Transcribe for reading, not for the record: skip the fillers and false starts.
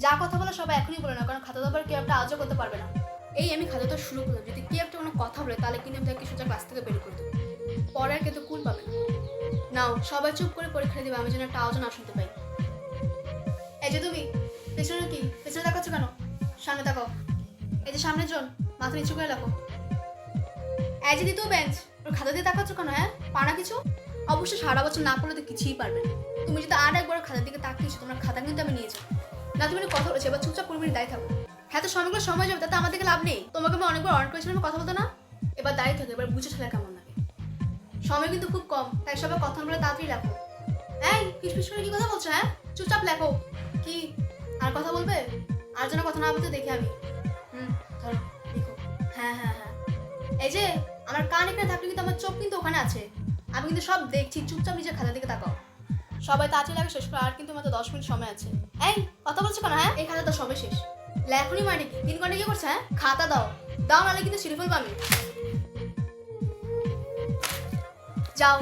যা কথা বলে সবাই এখনই বলে না, কারণ খাতা দেওয়ার কেউ একটা আজও করতে পারবে না। এই আমি খাতাটা শুরু করলাম, যদি কেউ একটা কোনো কথা বলে তাহলে কিন্তু আমি তাকে সোজা ক্লাস থেকে বের করে দেবো। পরে আর কেউ তো কুল পাবে না। নাও সবাই চুপ করে পরীক্ষা দিবে, আমি যেন একটা আওয়াজও না শুনতে পাই। এই যে তুমি পেছনে কি পেছনে দেখাচ্ছ কেন? সামনে দেখো। এই যে সামনের জন, মাথা নিচু করে রাখো। এই যে দ্বিতীয় বেঞ্চ, ওর খাতা দিয়ে দেখাচ্ছ কেন? হ্যাঁ পারা কিছু? অবশ্যই সারা বছর না পড়লে তো কিছুই পারবে না। তুমি যদি আর একবার খাতার দিকে তাকিয়েছো, তোমার খাতা কিন্তু আমি নিয়ে যাবো না। তুমি কথা বলেছো, এবার চুপচাপ পুরোপুরি দায়ী থাকো। হ্যাঁ তো সময়গুলো সময় যাবে, তাতে আমাদেরকে লাভ নেই। তোমাকে আমি অনেকবার অন করেছিলাম কথা বলতে না, এবার দায়ী থাকো। এবার বুঝে ঠেলা কেমন লাগে। সময় কিন্তু খুব কম, তাই সবাই কথা বলে তাড়াতাড়ি লেখো। এই ফিস করে কি কথা বলছো? হ্যাঁ চুপচাপ লেখো। কি আর কথা বলবে? আর যেন কথা না বলতে দেখি আমি। ধরো লিখো। হ্যাঁ হ্যাঁ হ্যাঁ, এই যে আমার কান এখানে থাকলে কিন্তু আমার চোখ কিন্তু ওখানে আছে, আমি কিন্তু সব দেখছি। চুপচাপ নিজের খাতার দিকে তাকাও। সবাই তাড়াতাড়ি লাগে শেষ করে, আর কিন্তু মাত্র 10 মিনিট সময় আছে। এই কথা বলছো কেন? হ্যাঁ এই খাতা তো সবে শেষ। লেখনি মানে কি 3 ঘন্টা কি করছে? হ্যাঁ খাতা দাও দাও, নাহলে কিন্তু ছিঁড়ে ফেলবো আমি। যাও।